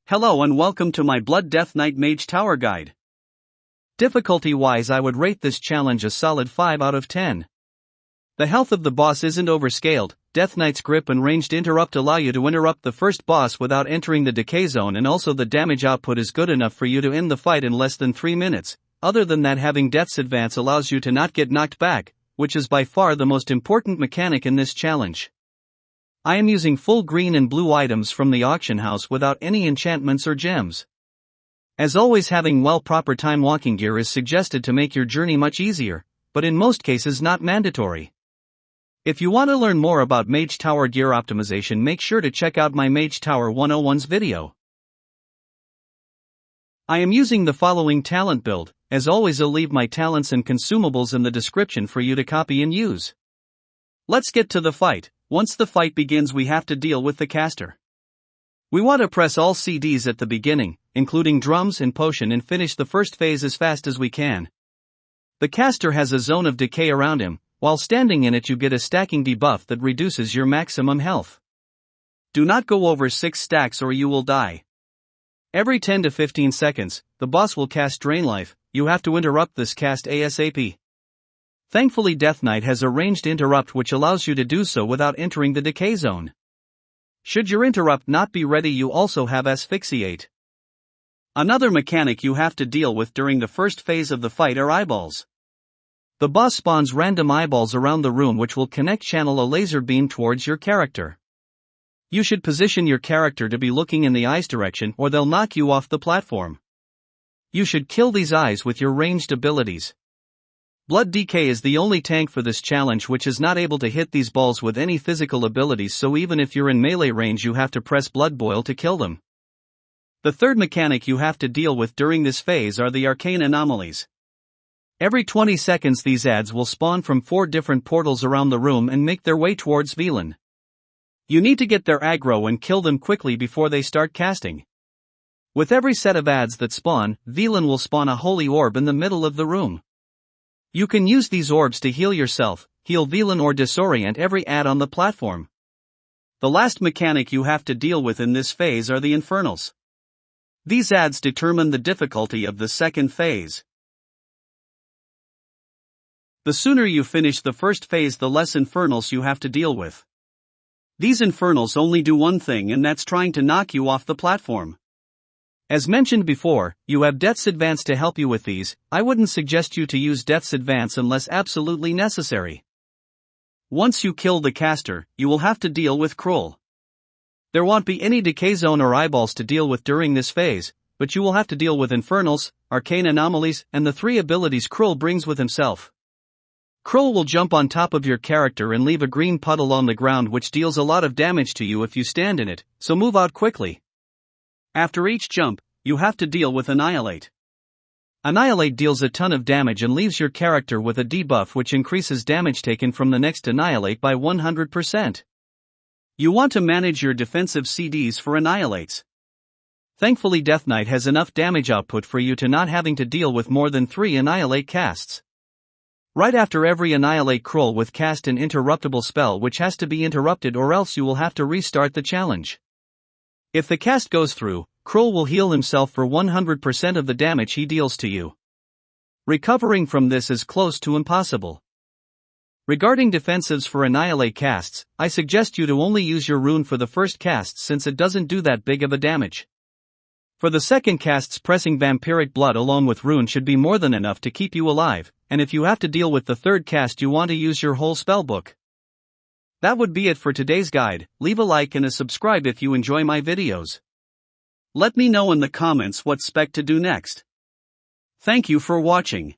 Hello and welcome to my Blood Deathknight Mage Tower Guide. Difficulty-wise, I would rate this challenge a solid 5 out of 10. The health of the boss isn't overscaled. Deathknight's grip and ranged interrupt allow you to interrupt the first boss without entering the decay zone, and also the damage output is good enough for you to end the fight in less than 3 minutes. Other than that, having Death's Advance allows you to not get knocked back, which is by far the most important mechanic in this challenge. I am using full green and blue items from the auction house without any enchantments or gems. As always, having proper time walking gear is suggested to make your journey much easier, but in most cases not mandatory. If you want to learn more about Mage Tower gear optimization, make sure to check out my Mage Tower 101's video. I am using the following talent build. As always, I'll leave my talents and consumables in the description for you to copy and use. Let's get to the fight. Once the fight begins, we have to deal with the caster. We want to press all CDs at the beginning, including drums and potion, and finish the first phase as fast as we can. The caster has a zone of decay around him. While standing in it, you get a stacking debuff that reduces your maximum health. Do not go over 6 stacks or you will die. Every 10 to 15 seconds, the boss will cast Drain Life. You have to interrupt this cast ASAP. Thankfully, Deathknight has a ranged interrupt which allows you to do so without entering the decay zone. Should your interrupt not be ready, you also have Asphyxiate. Another mechanic you have to deal with during the first phase of the fight are eyeballs. The boss spawns random eyeballs around the room which will channel a laser beam towards your character. You should position your character to be looking in the eye's direction or they'll knock you off the platform. You should kill these eyes with your ranged abilities. Blood DK is the only tank for this challenge which is not able to hit these balls with any physical abilities, so even if you're in melee range you have to press Blood Boil to kill them. The third mechanic you have to deal with during this phase are the arcane anomalies. Every 20 seconds these adds will spawn from 4 different portals around the room and make their way towards villain. You need to get their aggro and kill them quickly before they start casting. With every set of adds that spawn, villain will spawn a holy orb in the middle of the room. You can use these orbs to heal yourself, heal villain, or disorient every add on the platform. The last mechanic you have to deal with in this phase are the infernals. These adds determine the difficulty of the second phase. The sooner you finish the first phase, the less infernals you have to deal with. These infernals only do one thing, and that's trying to knock you off the platform. As mentioned before, you have Death's Advance to help you with these. I wouldn't suggest you to use Death's Advance unless absolutely necessary. Once you kill the caster, you will have to deal with Krull. There won't be any decay zone or eyeballs to deal with during this phase, but you will have to deal with infernals, arcane anomalies, and the 3 abilities Krull brings with himself. Krull will jump on top of your character and leave a green puddle on the ground which deals a lot of damage to you if you stand in it, so move out quickly. After each jump, you have to deal with Annihilate. Annihilate deals a ton of damage and leaves your character with a debuff which increases damage taken from the next Annihilate by 100%. You want to manage your defensive CDs for Annihilates. Thankfully, Deathknight has enough damage output for you to not having to deal with more than 3 Annihilate casts. Right after every Annihilate, Krull will cast an interruptible spell which has to be interrupted, or else you will have to restart the challenge. If the cast goes through, Krull will heal himself for 100% of the damage he deals to you. Recovering from this is close to impossible. Regarding defensives for Annihilate casts, I suggest you to only use your rune for the first cast since it doesn't do that big of a damage. For the second casts, pressing Vampiric Blood along with rune should be more than enough to keep you alive, and if you have to deal with the third cast you want to use your whole spellbook. That would be it for today's guide. Leave a like and a subscribe if you enjoy my videos. Let me know in the comments what spec to do next. Thank you for watching.